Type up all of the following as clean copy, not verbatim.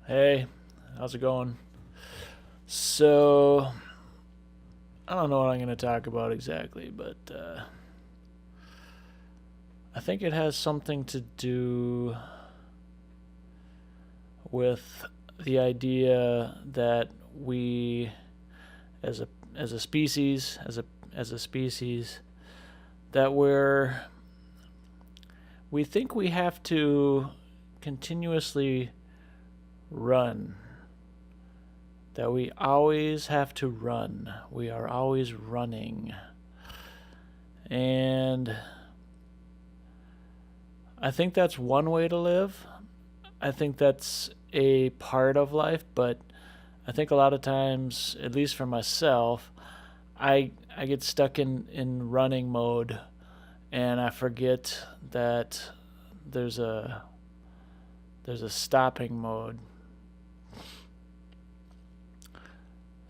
Hey, how's it going? So, I don't know what I'm going to talk about exactly, but I think it has something to do with the idea that we, as a species, as a species, that we think we have to continuously run, that we always have to run. We are always running. And I think that's one way to live. I think that's a part of life, but I think a lot of times, at least for myself, I get stuck in running mode and I forget that there's a there's a stopping mode.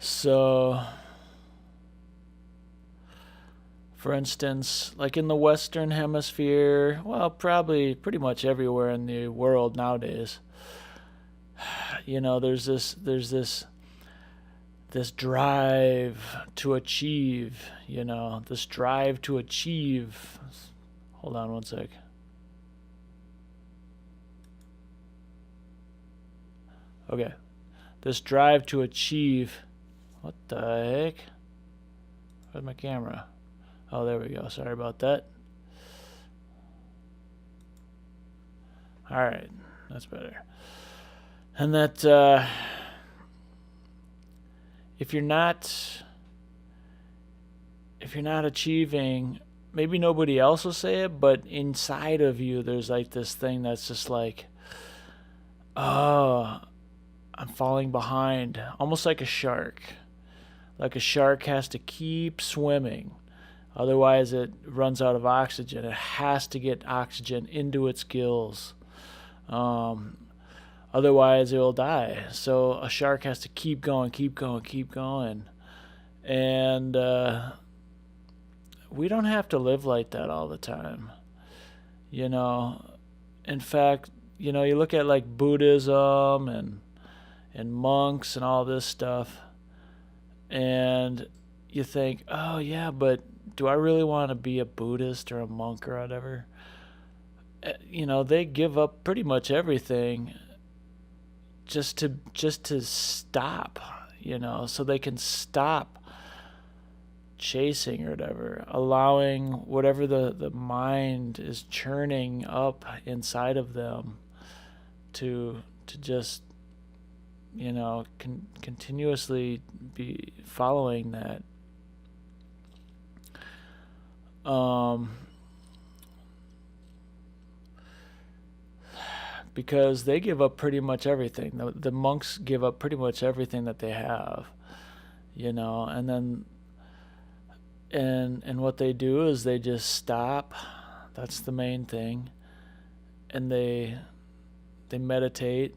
So, for instance, like in the Western Hemisphere, well, probably pretty much everywhere in the world nowadays, there's this drive to achieve, this drive to achieve. Hold on one sec. Okay. This drive to achieve. What the heck? Where's my camera? Oh, there we go. Sorry about that. All right. That's better. And that if you're not achieving, maybe nobody else will say it, but inside of you there's like this thing that's just like, oh, I'm falling behind, almost like a shark. Like a shark has to keep swimming, otherwise it runs out of oxygen. It has to get oxygen into its gills, otherwise it will die. So a shark has to keep going, keep going, keep going. And we don't have to live like that all the time. In fact, you look at like Buddhism and monks and all this stuff, and you think, oh yeah, but do I really want to be a Buddhist or a monk or whatever? They give up pretty much everything just to stop, so they can stop chasing or whatever, allowing whatever the mind is churning up inside of them to just continuously be following that. Because they give up pretty much everything. The monks give up pretty much everything that they have, and then and what they do is they just stop. That's the main thing. And they meditate,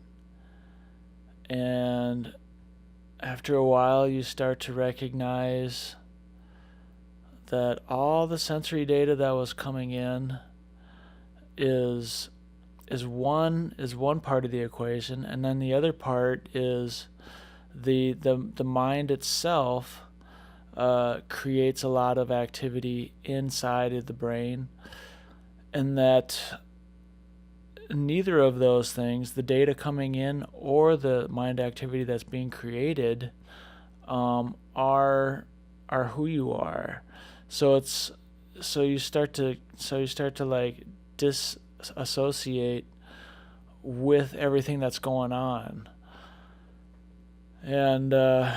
and after a while you start to recognize that all the sensory data that was coming in is one part of the equation, and then the other part is the mind itself creates a lot of activity inside of the brain, and that neither of those things, the data coming in or the mind activity that's being created, are who you are. So you start to like disassociate with everything that's going on, and are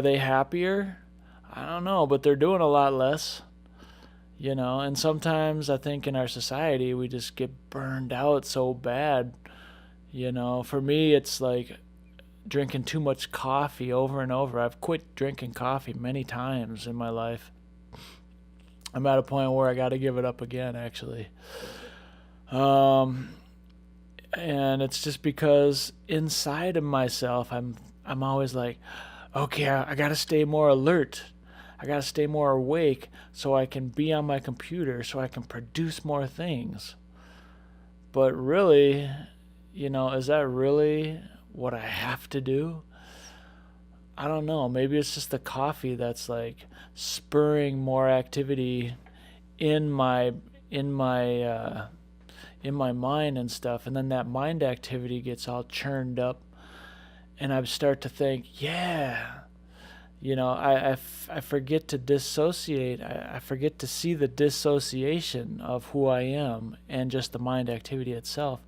they happier? I don't know, but they're doing a lot less. And sometimes I think in our society we just get burned out so bad. For me it's like drinking too much coffee over and over. I've quit drinking coffee many times in my life. I'm at a point where I got to give it up again, actually. And it's just because inside of myself I'm always like, okay, I got to stay more alert. I got to stay more awake so I can be on my computer, so I can produce more things. But really, is that really what I have to do? I don't know. Maybe it's just the coffee that's like spurring more activity in my in my uh, in my mind and stuff, and then that mind activity gets all churned up, and I start to think, yeah, I forget to dissociate. I forget to see the dissociation of who I am and just the mind activity itself,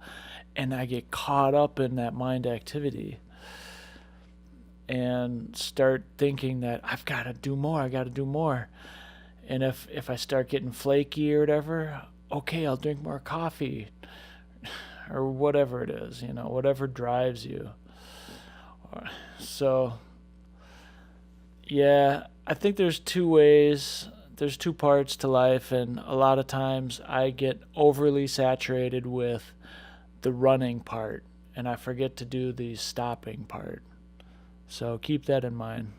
and I get caught up in that mind activity and start thinking that I've got to do more. I got to do more. And if I start getting flaky or whatever, okay, I'll drink more coffee or whatever it is, whatever drives you. So, yeah, I think there's two parts to life, and a lot of times I get overly saturated with the running part, and I forget to do the stopping part. So keep that in mind.